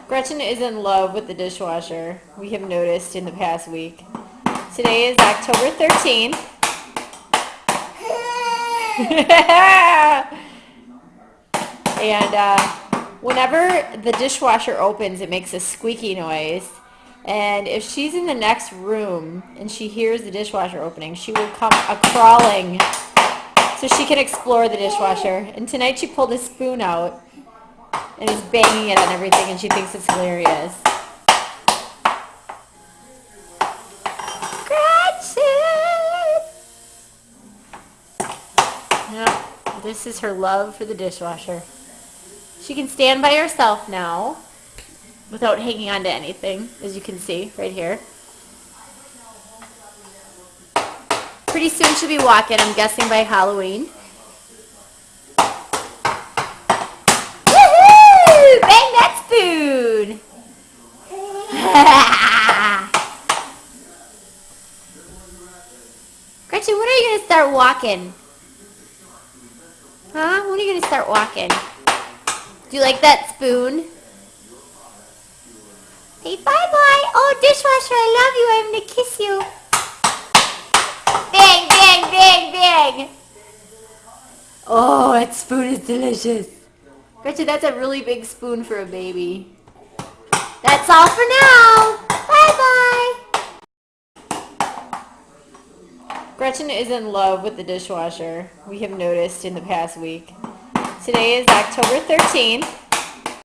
Gretchen is in love with the dishwasher, we have noticed in the past week. Today is October 13th. And whenever the dishwasher opens, it makes a squeaky noise. And if she's in the next room and she hears the dishwasher opening, she will come a-crawling so she can explore the dishwasher. And tonight she pulled a spoon out and is banging it on everything, and she thinks it's hilarious. Gretchen! Yep, this is her love for the dishwasher. She can stand by herself now without hanging on to anything, as you can see right here. Pretty soon she'll be walking, I'm guessing by Halloween. Woohoo! Bang that spoon! Gretchen, when are you going to start walking? Huh? When are you going to start walking? Do you like that spoon? Say bye-bye. Oh, dishwasher, I love you. I'm going to kiss you. Bang, bang, bang, bang. Oh, that spoon is delicious. Gretchen, that's a really big spoon for a baby. That's all for now. Bye-bye. Gretchen is in love with the dishwasher, we have noticed in the past week. Today is October 13th.